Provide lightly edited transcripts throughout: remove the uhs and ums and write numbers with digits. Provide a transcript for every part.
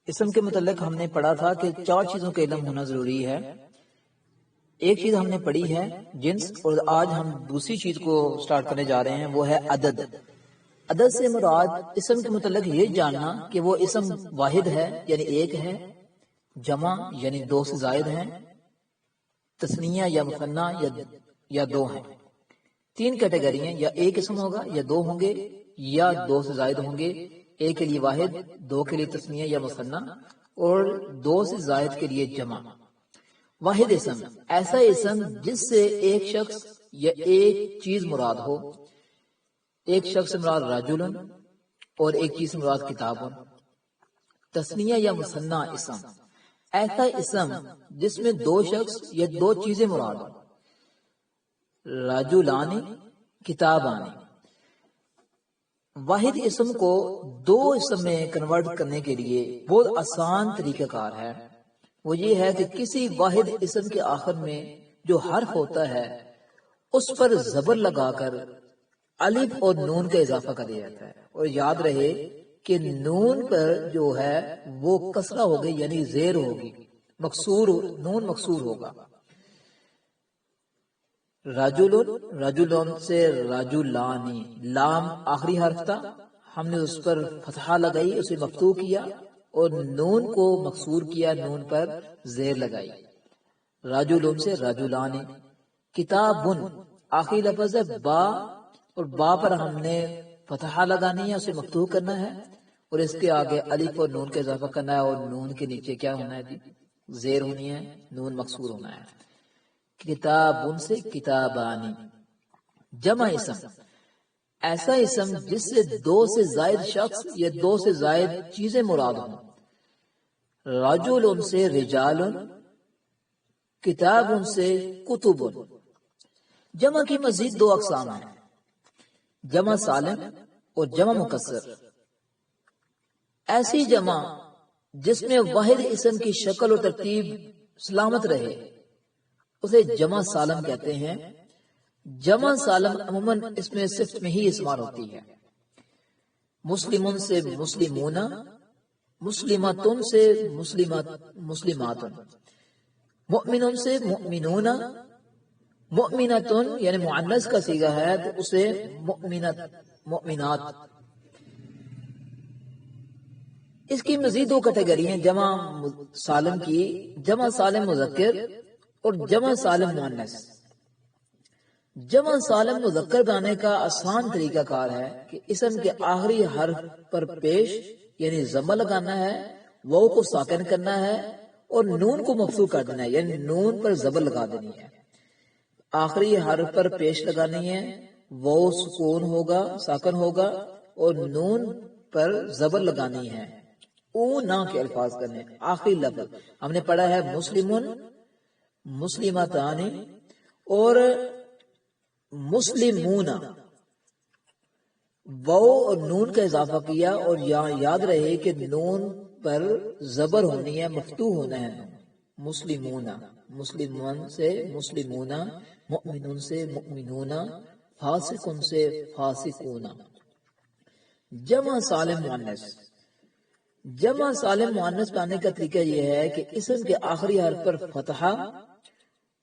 اسم کے متعلق ہم نے پڑھا تھا کہ 4 چیزوں کا علم ہونا ضروری ہے. ایک چیز ہم نے پڑھی ہے جنس، اور آج ہم دوسری چیز کو سٹارٹ کرنے جا رہے ہیں، وہ ہے عدد. عدد سے مراد اسم کے متعلق یہ جاننا کہ وہ اسم واحد ہے یعنی ایک ہے، جمع یعنی 2 سے زائد ہیں، تثنیہ یا مثنیٰ یا 2 ہیں. 3 کیٹیگری ہیں، یا ایک اسم ہوگا یا 2 ہوں گے یا 2 سے زائد ہوں گے. ایک کے لیے واحد، 2 کے لیے تثنیہ یا مثنیٰ، اور 2 سے زائد کے لیے جمع. واحد اسم ایسا اسم جس سے ایک شخص یا ایک چیز مراد ہو. ایک شخص سے مراد رجل اور ایک چیز سے مراد کتاب. تثنیہ یا مثنیٰ اسم ایسا اسم جس میں 2 شخص یا 2 چیزیں مراد ہوں. رجلان، کتابان. واحد اسم کو 2 اسم میں کنورٹ کرنے کے لیے بہت آسان طریقہ کار ہے. وہ یہ ہے کہ کسی واحد اسم کے آخر میں جو حرف ہوتا ہے اس پر زبر لگا کر الف اور نون کا اضافہ کر دیا جاتا ہے. اور یاد رہے کہ نون پر جو ہے وہ کسرہ ہوگی یعنی زیر ہوگی، نون مکسور ہوگا. رجل، رجلون سے رجلانی، لام آخری حرف تھا، ہم نے اس پر فتحہ لگائی، اسے مفتوح کیا اور نون کو مکسور کیا، نون پر زیر لگائی. رجلون سے رجلانی. کتابن آخری لفظ ہے با، اور با پر ہم نے فتحہ لگانی ہے، اسے مفتوح کرنا ہے اور اس کے آگے الف اور نون کا اضافہ کرنا ہے، اور نون کے نیچے کیا ہونا ہے؟ زیر ہونی ہے، نون مکسور ہونا ہے. کتابن سے کتابانی. جمع اسم ایسا اسم جس سے 2 سے زائد شخص یا 2 سے زائد چیزیں مراد ہوں. رجل سے رجال، کتاب سے کتب. جمع کی مزید 2 اقسام ہیں، جمع سالم اور جمع مکسر. ایسی جمع جس میں واحد اسم کی شکل اور ترتیب سلامت رہے اسے جمع سالم کہتے ہیں. جمع سالم عموماً اس میں صفت میں ہی استعمال ہوتی ہے. مسلمون سے مسلمون، مسلماتن سے مسلمات. مؤمنون سے مؤمنون، مؤمناتن یعنی مؤنث کا صیغہ ہے تو اسے مؤمنات. اس کی مزید 2 کیٹیگری ہیں جمع سالم کی، جمع سالم مذکر اور جمع سالم مؤنث. جمع سالم مذکر بنانے کا آسان طریقہ کار ہے کہ اسم کے آخری حرف پر پیش یعنی ضمہ لگانا ہے، واو کو ساکن کرنا ہے اور نون کو مفتوح کر دینا ہے یعنی نون پر زبر لگا دینی ہے. آخری حرف پر پیش لگانی ہے، واو سکون ہوگا، ساکن ہوگا اور نون پر زبر لگانی ہے. او نا کے الفاظ کرنے. آخری لفظ ہم نے پڑھا ہے مسلمون، مسلماتان اور مسلمون. واو اور نون کا اضافہ کیا اور یاد رہے کہ نون پر زبر ہونی ہے، مفتوح ہونا ہے. مسلمون، مسلمون سے مسلمون، مؤمنون سے مؤمنون، فاسقون سے فاسقون. جمع سالم مؤنث. جمع سالم مؤنث پانے کا طریقہ یہ ہے کہ اسم کے آخری حرف پر فتحہ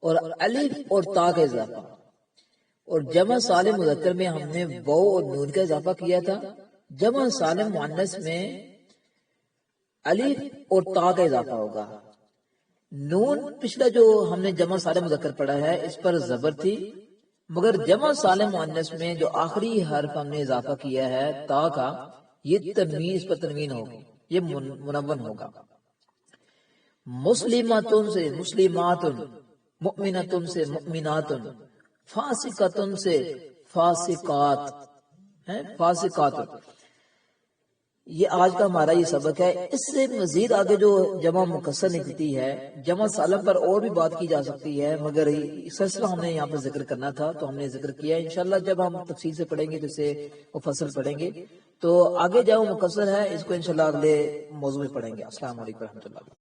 اور الف اور تا کا اضافہ. اور جمع سالم مذکر میں ہم نے واو اور نون کا اضافہ کیا تھا. جمع سالم مؤنث میں الف اور تا کا اضافہ ہوگا. نون پچھلا جو ہم نے جمع سالم مذکر پڑھا ہے اس پر زبر تھی، مگر جمع سالم مؤنث میں جو آخری حرف ہم نے اضافہ کیا ہے تا کا، یہ تنوین، اس پر تنوین ہوگی، یہ منون ہوگا. مسلماتن سے مسلماتن، مؤمناتن سے مؤمناتن، فاسقاتن سے فاسقات ہیں، فاسقات. یہ آج کا ہمارا یہ سبق ہے. اس سے مزید آگے جو جمع مکسر نکلتی ہے، جمع سالم پر اور بھی بات کی جا سکتی ہے، مگر سلسلہ ہم نے یہاں پر ذکر کرنا تھا تو ہم نے ذکر کیا. انشاءاللہ جب ہم تفصیل سے پڑھیں گے جسے مفصل پڑھیں گے تو آگے جمع مکسر ہے، اس کو انشاءاللہ اگلے موضوع میں پڑھیں گے. السلام علیکم ورحمۃ اللہ.